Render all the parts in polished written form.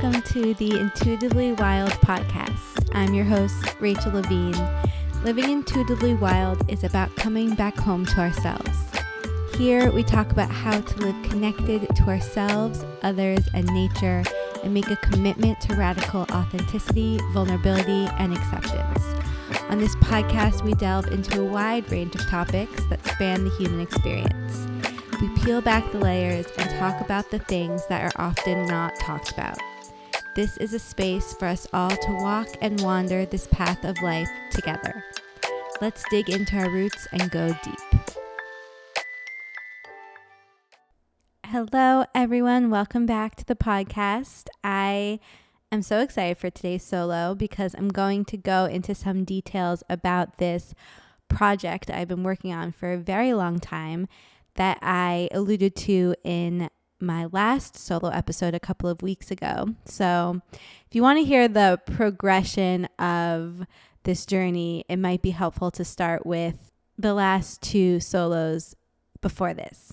welcome to the Intuitively Wild podcast. I'm your host, Rachel Levine. Living intuitively wild is about coming back home to ourselves. Here we talk about how to live connected to ourselves, others, and nature, and make a commitment to radical authenticity, vulnerability, and acceptance. On this podcast, we delve into a wide range of topics that span the human experience. We peel back the layers and talk about the things that are often not talked about. This is a space for us all to walk and wander this path of life together. Let's dig into our roots and go deep. Hello, everyone. Welcome back to the podcast. I am so excited for today's solo because I'm going to go into some details about this project I've been working on for a very long time that I alluded to in my last solo episode a couple of weeks ago. So if you want to hear the progression of this journey, it might be helpful to start with the last two solos before this.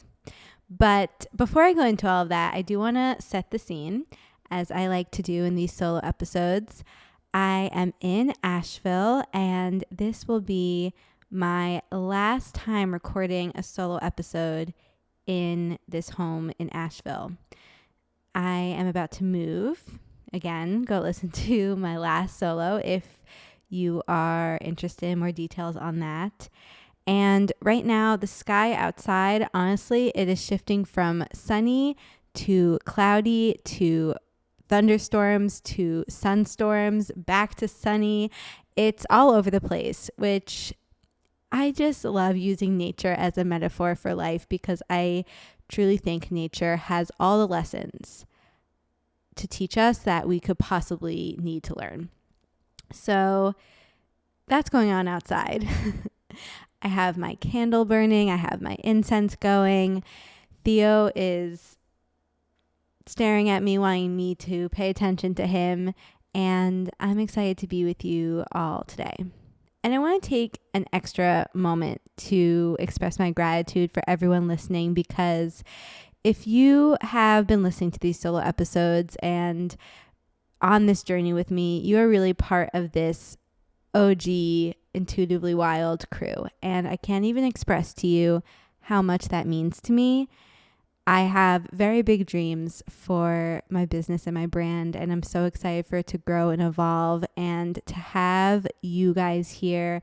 But before I go into all of that, I do want to set the scene, as I like to do in these solo episodes. I am in Asheville, and this will be my last time recording a solo episode in this home in Asheville. I am about to move. Again, go listen to my last solo if you are interested in more details on that. And right now, the sky outside, honestly, it is shifting from sunny to cloudy to thunderstorms to sunstorms, back to sunny. It's all over the place, which I just love using nature as a metaphor for life because I truly think nature has all the lessons to teach us that we could possibly need to learn. So that's going on outside. I have my candle burning. I have my incense going. Theo is staring at me, wanting me to pay attention to him. And I'm excited to be with you all today. And I want to take an extra moment to express my gratitude for everyone listening, because if you have been listening to these solo episodes and on this journey with me, you are really part of this OG Intuitively Wild crew. And I can't even express to you how much that means to me. I have very big dreams for my business and my brand, and I'm so excited for it to grow and evolve, and to have you guys here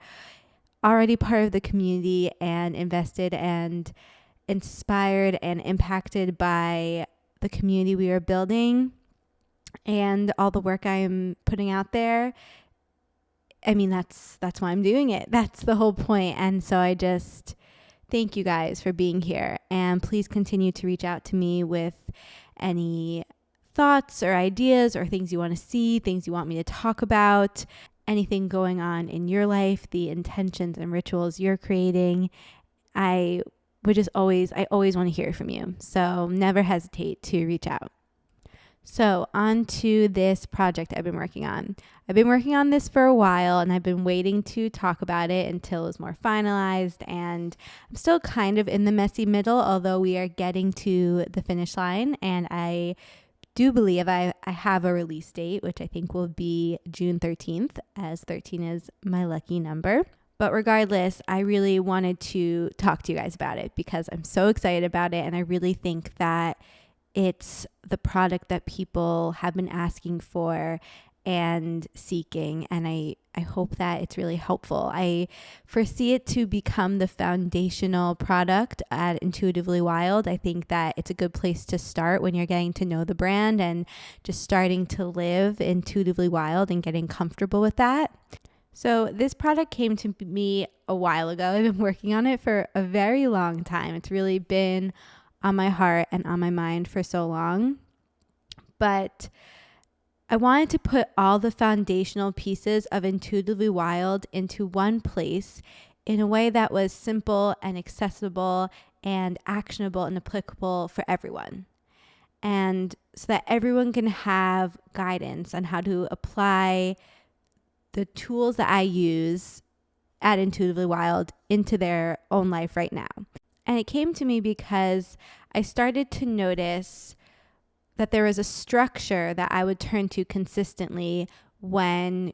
already part of the community and invested and inspired and impacted by the community we are building and all the work I am putting out there. I mean, that's why I'm doing it. That's the whole point. And so I just thank you guys for being here, and please continue to reach out to me with any thoughts or ideas or things you want to see, things you want me to talk about, anything going on in your life, the intentions and rituals you're creating. I always want to hear from you. So never hesitate to reach out. So on to this project I've been working on. I've been working on this for a while, and I've been waiting to talk about it until it was more finalized, and I'm still kind of in the messy middle, although we are getting to the finish line, and I do believe I have a release date, which I think will be June 13th, as 13 is my lucky number. But regardless, I really wanted to talk to you guys about it because I'm so excited about it, and I really think that it's the product that people have been asking for and seeking, and I hope that it's really helpful. I foresee it to become the foundational product at Intuitively Wild. I think that it's a good place to start when you're getting to know the brand and just starting to live intuitively wild and getting comfortable with that. So this product came to me a while ago. I've been working on it for a very long time. It's really been on my heart and on my mind for so long. But I wanted to put all the foundational pieces of Intuitively Wild into one place in a way that was simple and accessible and actionable and applicable for everyone. And so that everyone can have guidance on how to apply the tools that I use at Intuitively Wild into their own life right now. And it came to me because I started to notice that there was a structure that I would turn to consistently when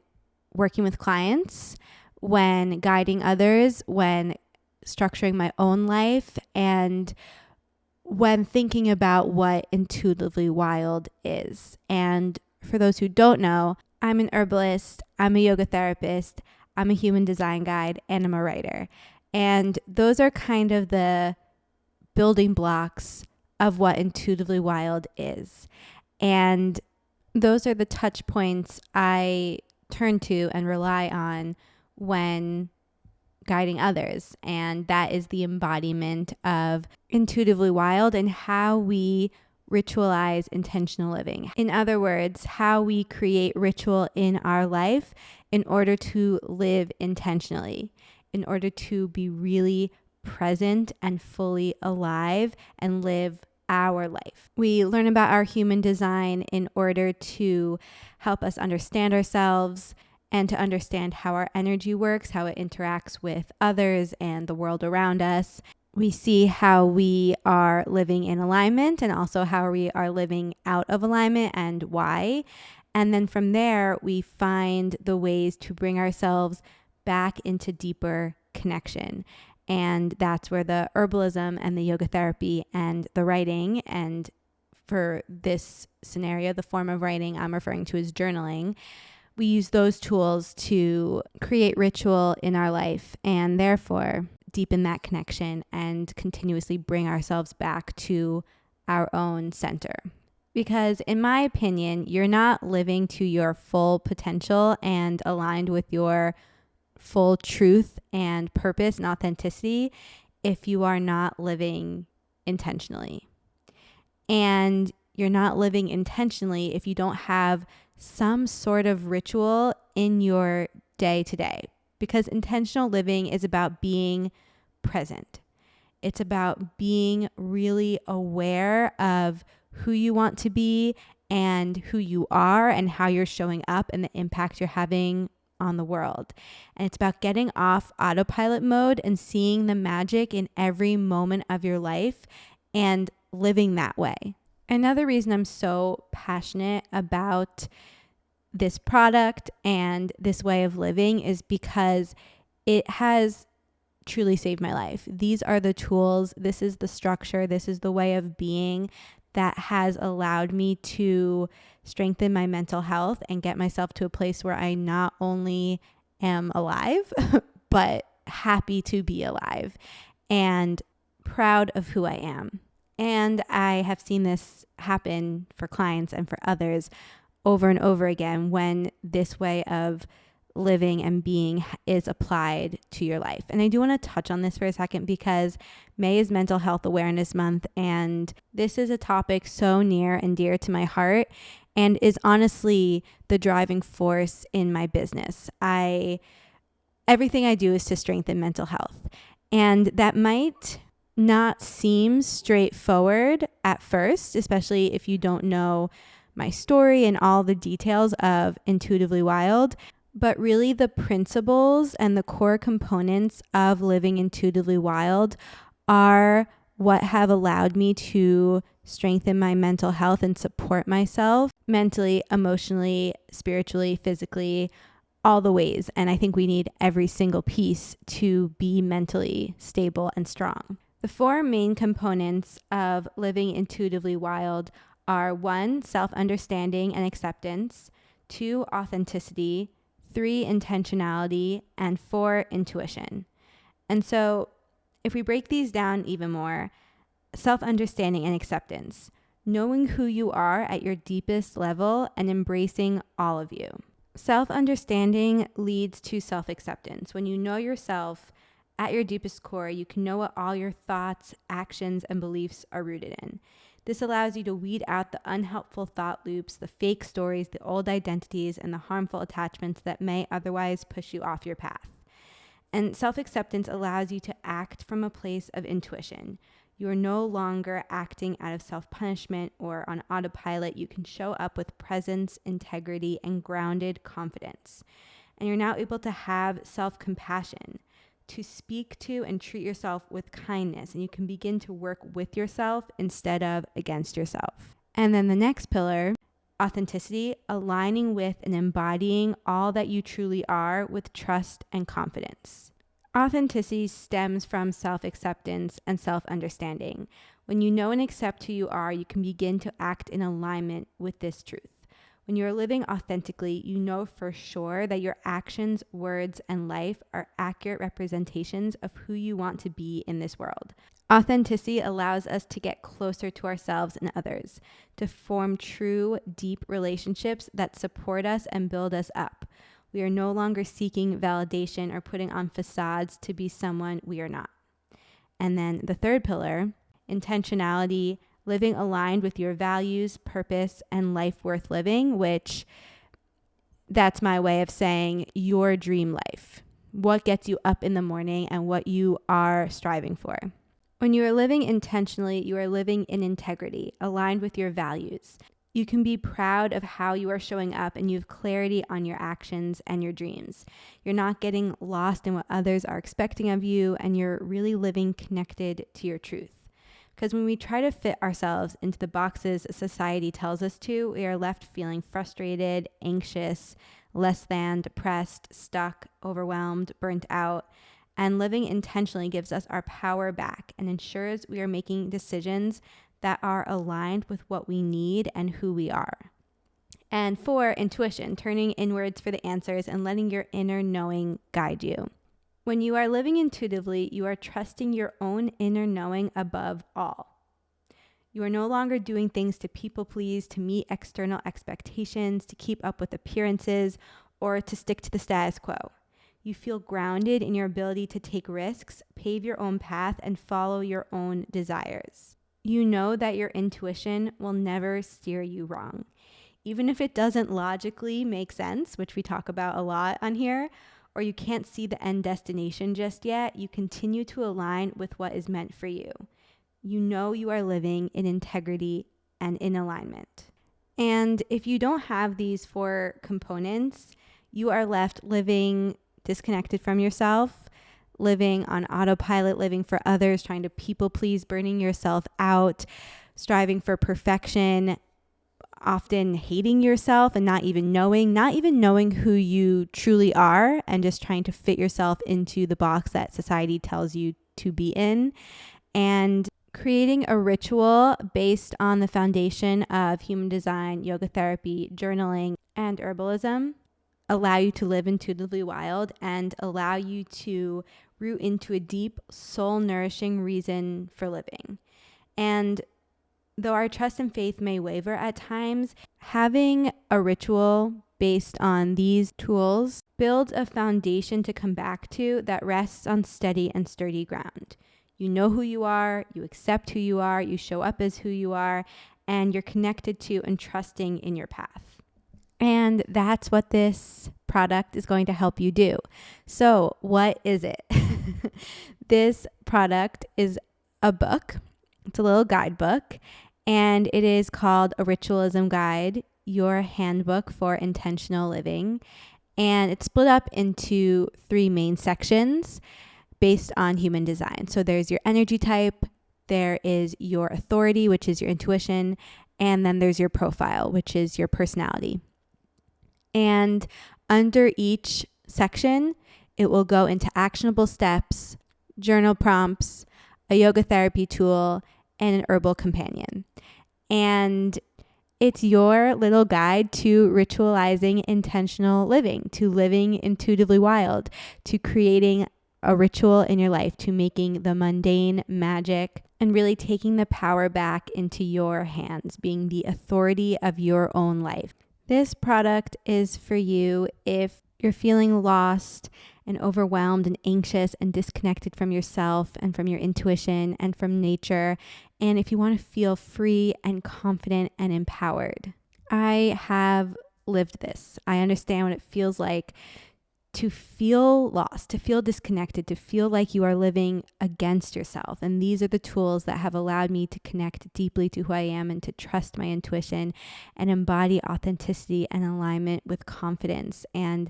working with clients, when guiding others, when structuring my own life, and when thinking about what intuitively wild is. And for those who don't know, I'm an herbalist, I'm a yoga therapist, I'm a human design guide, and I'm a writer. And those are kind of the building blocks of what intuitively wild is. And those are the touch points I turn to and rely on when guiding others. And that is the embodiment of intuitively wild and how we ritualize intentional living. In other words, how we create ritual in our life in order to live intentionally, in order to be really present and fully alive and live our life. We learn about our human design in order to help us understand ourselves and to understand how our energy works, how it interacts with others and the world around us. We see how we are living in alignment and also how we are living out of alignment and why. And then from there, we find the ways to bring ourselves back into deeper connection. And that's where the herbalism and the yoga therapy and the writing, and for this scenario, the form of writing I'm referring to as journaling, we use those tools to create ritual in our life and therefore deepen that connection and continuously bring ourselves back to our own center. Because in my opinion, you're not living to your full potential and aligned with your full truth and purpose and authenticity if you are not living intentionally. And you're not living intentionally if you don't have some sort of ritual in your day to day, because intentional living is about being present. It's about being really aware of who you want to be and who you are and how you're showing up and the impact you're having on the world. And it's about getting off autopilot mode and seeing the magic in every moment of your life and living that way. Another reason I'm so passionate about this product and this way of living is because it has truly saved my life. These are the tools, this is the structure, this is the way of being that has allowed me to strengthen my mental health and get myself to a place where I not only am alive, but happy to be alive and proud of who I am. And I have seen this happen for clients and for others over and over again when this way of living and being is applied to your life. And I do want to touch on this for a second because May is Mental Health Awareness Month, and this is a topic so near and dear to my heart and is honestly the driving force in my business. Everything I do is to strengthen mental health, and that might not seem straightforward at first, especially if you don't know my story and all the details of Intuitively Wild. But really the principles and the core components of living intuitively wild are what have allowed me to strengthen my mental health and support myself mentally, emotionally, spiritually, physically, all the ways. And I think we need every single piece to be mentally stable and strong. The four main components of living intuitively wild are 1, self-understanding and acceptance, 2, authenticity, 3, intentionality, and 4, intuition. And so if we break these down even more, self-understanding and acceptance, knowing who you are at your deepest level and embracing all of you. Self-understanding leads to self-acceptance. When you know yourself at your deepest core, you can know what all your thoughts, actions, and beliefs are rooted in. This allows you to weed out the unhelpful thought loops, the fake stories, the old identities, and the harmful attachments that may otherwise push you off your path. And self-acceptance allows you to act from a place of intuition. You are no longer acting out of self-punishment or on autopilot. You can show up with presence, integrity, and grounded confidence. And you're now able to have self-compassion, to speak to and treat yourself with kindness, and you can begin to work with yourself instead of against yourself. And then the next pillar, authenticity, aligning with and embodying all that you truly are with trust and confidence. Authenticity stems from self-acceptance and self-understanding. When you know and accept who you are, you can begin to act in alignment with this truth. When you are living authentically, you know for sure that your actions, words, and life are accurate representations of who you want to be in this world. Authenticity allows us to get closer to ourselves and others, to form true, deep relationships that support us and build us up. We are no longer seeking validation or putting on facades to be someone we are not. And then the third pillar, intentionality, living aligned with your values, purpose, and life worth living, which that's my way of saying your dream life. What gets you up in the morning and what you are striving for. When you are living intentionally, you are living in integrity, aligned with your values. You can be proud of how you are showing up and you have clarity on your actions and your dreams. You're not getting lost in what others are expecting of you, and you're really living connected to your truth. Because when we try to fit ourselves into the boxes society tells us to, we are left feeling frustrated, anxious, less than, depressed, stuck, overwhelmed, burnt out. And living intentionally gives us our power back and ensures we are making decisions that are aligned with what we need and who we are. And 4, intuition, turning inwards for the answers and letting your inner knowing guide you. When you are living intuitively, you are trusting your own inner knowing above all. You are no longer doing things to people please, to meet external expectations, to keep up with appearances, or to stick to the status quo. You feel grounded in your ability to take risks, pave your own path, and follow your own desires. You know that your intuition will never steer you wrong. Even if it doesn't logically make sense, which we talk about a lot on here, or you can't see the end destination just yet, you continue to align with what is meant for you. You know you are living in integrity and in alignment. And if you don't have these 4 components, you are left living disconnected from yourself, living on autopilot, living for others, trying to people please, burning yourself out, striving for perfection, often hating yourself and not even knowing who you truly are, and just trying to fit yourself into the box that society tells you to be in. And creating a ritual based on the foundation of human design, yoga therapy, journaling, and herbalism allow you to live intuitively wild and allow you to root into a deep, soul-nourishing reason for living. And though our trust and faith may waver at times, having a ritual based on these tools builds a foundation to come back to that rests on steady and sturdy ground. You know who you are, you accept who you are, you show up as who you are, and you're connected to and trusting in your path. And that's what this product is going to help you do. So what is it? This product is a book. It's a little guidebook, and it is called A Ritualism Guide, Your Handbook for Intentional Living. And it's split up into 3 main sections based on human design. So there's your energy type, there is your authority, which is your intuition, and then there's your profile, which is your personality. And under each section, it will go into actionable steps, journal prompts, a yoga therapy tool, and an herbal companion. And it's your little guide to ritualizing intentional living, to living intuitively wild, to creating a ritual in your life, to making the mundane magic, and really taking the power back into your hands, being the authority of your own life. This product is for you if you're feeling lost and overwhelmed and anxious and disconnected from yourself and from your intuition and from nature, and if you want to feel free and confident and empowered. I have lived this. I understand what it feels like to feel lost, to feel disconnected, to feel like you are living against yourself. And these are the tools that have allowed me to connect deeply to who I am and to trust my intuition and embody authenticity and alignment with confidence. And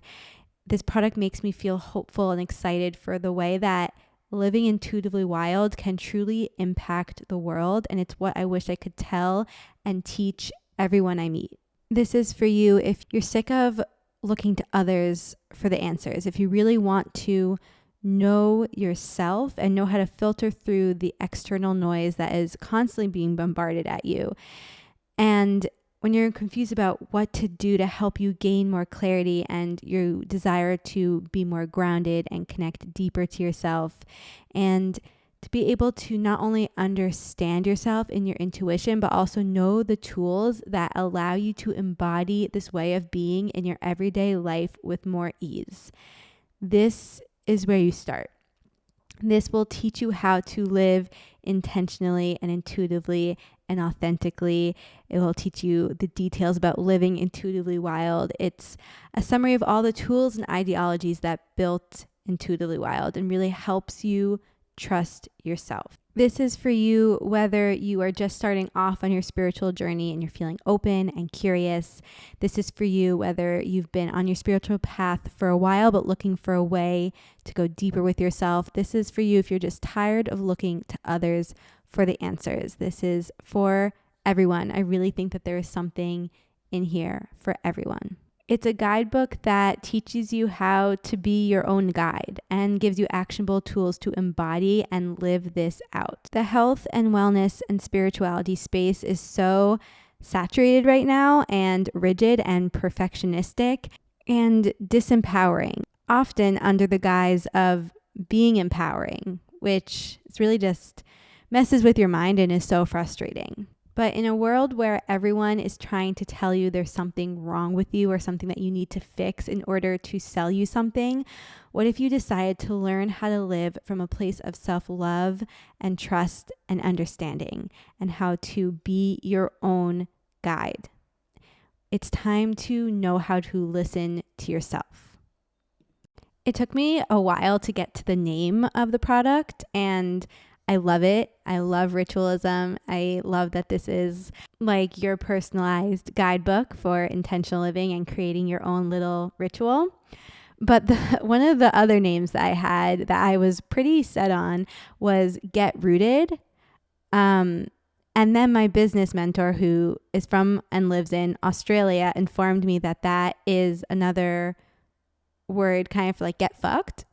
this product makes me feel hopeful and excited for the way that living intuitively wild can truly impact the world. And it's what I wish I could tell and teach everyone I meet. This is for you if you're sick of looking to others for the answers, if you really want to know yourself and know how to filter through the external noise that is constantly being bombarded at you. And when you're confused about what to do to help you gain more clarity and you desire to be more grounded and connect deeper to yourself, and to be able to not only understand yourself in your intuition, but also know the tools that allow you to embody this way of being in your everyday life with more ease. This is where you start. This will teach you how to live intentionally and intuitively and authentically. It will teach you the details about living intuitively wild. It's a summary of all the tools and ideologies that built Intuitively Wild and really helps you trust yourself. This is for you whether you are just starting off on your spiritual journey and you're feeling open and curious. This is for you whether you've been on your spiritual path for a while but looking for a way to go deeper with yourself. This is for you if you're just tired of looking to others for the answers. This is for everyone. I really think that there is something in here for everyone. It's a guidebook that teaches you how to be your own guide and gives you actionable tools to embody and live this out. The health and wellness and spirituality space is so saturated right now and rigid and perfectionistic and disempowering, often under the guise of being empowering, which is really just messes with your mind and is so frustrating. But in a world where everyone is trying to tell you there's something wrong with you or something that you need to fix in order to sell you something, what if you decided to learn how to live from a place of self-love and trust and understanding and how to be your own guide? It's time to know how to listen to yourself. It took me a while to get to the name of the product, and I love it. I love ritualism. I love that this is like your personalized guidebook for intentional living and creating your own little ritual. But one of the other names that I had that I was pretty set on was Get Rooted. And then my business mentor, who is from and lives in Australia, informed me that that is another word kind of like get fucked.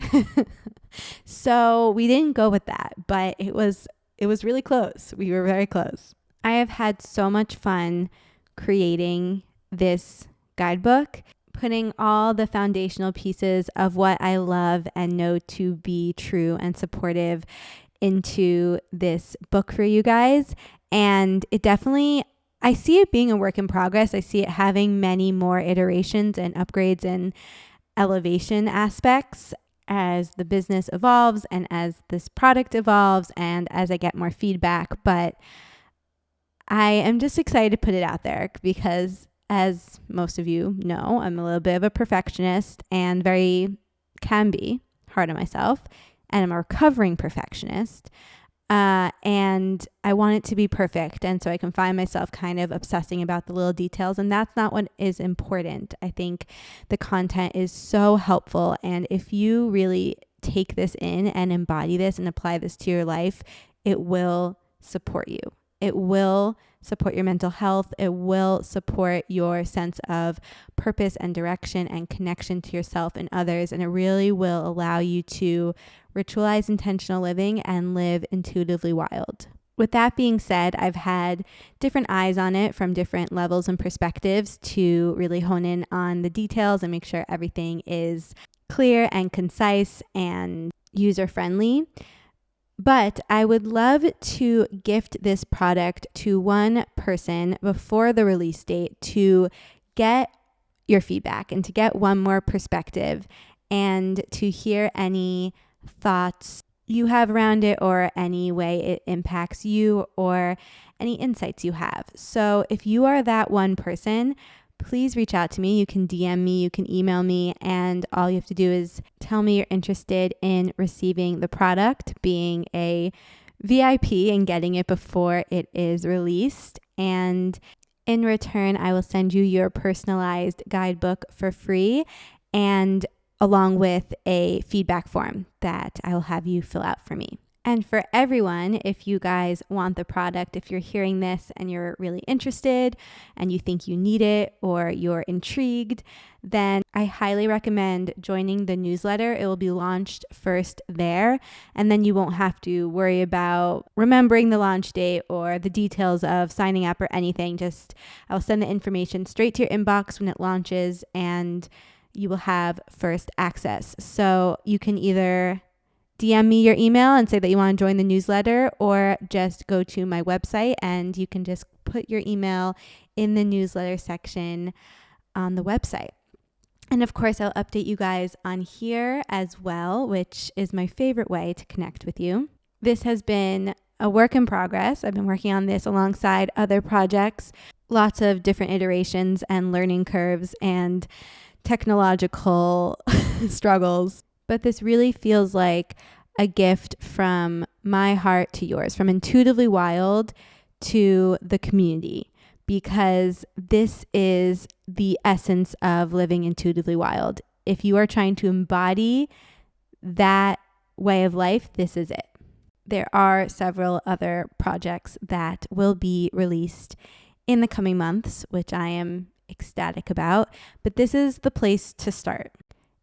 So we didn't go with that, but it was really close. We were very close. I have had so much fun creating this guidebook, putting all the foundational pieces of what I love and know to be true and supportive into this book for you guys. And it definitely, I see it being a work in progress. I see it having many more iterations and upgrades and elevation aspects as the business evolves and as this product evolves and as I get more feedback. But I am just excited to put it out there because, as most of you know, I'm a little bit of a perfectionist and can be hard on myself, and I'm a recovering perfectionist. And I want it to be perfect. And so I can find myself kind of obsessing about the little details. And that's not what is important. I think the content is so helpful. And if you really take this in and embody this and apply this to your life, it will support you. It will support your mental health. It will support your sense of purpose and direction and connection to yourself and others. And it really will allow you to ritualize intentional living and live intuitively wild. With that being said, I've had different eyes on it from different levels and perspectives to really hone in on the details and make sure everything is clear and concise and user-friendly. But I would love to gift this product to one person before the release date to get your feedback and to get one more perspective and to hear any thoughts you have around it or any way it impacts you or any insights you have. So if you are that one person, please reach out to me. You can DM me, you can email me, and all you have to do is tell me you're interested in receiving the product, being a VIP and getting it before it is released. And in return, I will send you your personalized guidebook for free. And along with a feedback form that I will have you fill out for me. And for everyone, if you guys want the product, if you're hearing this and you're really interested and you think you need it or you're intrigued, then I highly recommend joining the newsletter. It will be launched first there, and then you won't have to worry about remembering the launch date or the details of signing up or anything. I'll send the information straight to your inbox when it launches, and you will have first access. So you can either DM me your email and say that you want to join the newsletter, or just go to my website and you can just put your email in the newsletter section on the website. And of course, I'll update you guys on here as well, which is my favorite way to connect with you. This has been a work in progress. I've been working on this alongside other projects, lots of different iterations and learning curves and technological struggles. But this really feels like a gift from my heart to yours, from Intuitively Wild to the community, because this is the essence of living intuitively wild. If you are trying to embody that way of life, this is it. There are several other projects that will be released in the coming months, which I am ecstatic about, but this is the place to start.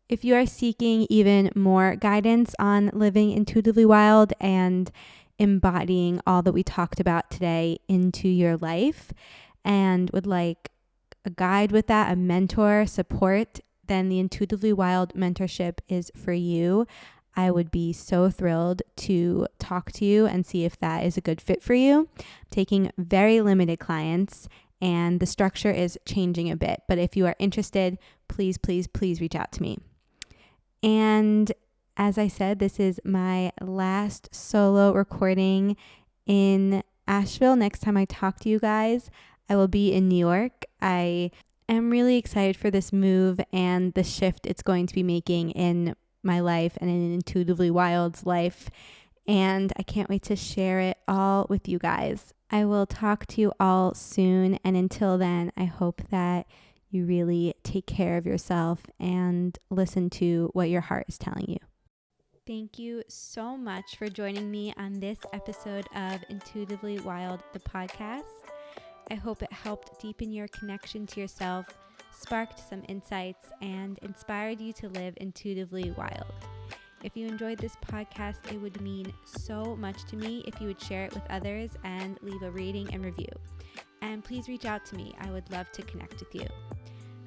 If you are seeking even more guidance on living intuitively wild and embodying all that we talked about today into your life, and would like a guide with that, a mentor, support, then the Intuitively Wild mentorship is for you. I would be so thrilled to talk to you and see if that is a good fit for you. I'm taking very limited clients, and the structure is changing a bit. But if you are interested, please, please, please reach out to me. And as I said, this is my last solo recording in Asheville. Next time I talk to you guys, I will be in New York. I am really excited for this move and the shift it's going to be making in my life and in Intuitively Wild's life. And I can't wait to share it all with you guys. I will talk to you all soon. And until then, I hope that you really take care of yourself and listen to what your heart is telling you. Thank you so much for joining me on this episode of Intuitively Wild, the podcast. I hope it helped deepen your connection to yourself, sparked some insights, and inspired you to live intuitively wild. If you enjoyed this podcast, it would mean so much to me if you would share it with others and leave a rating and review. And please reach out to me. I would love to connect with you.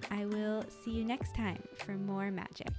I will see you next time for more magic.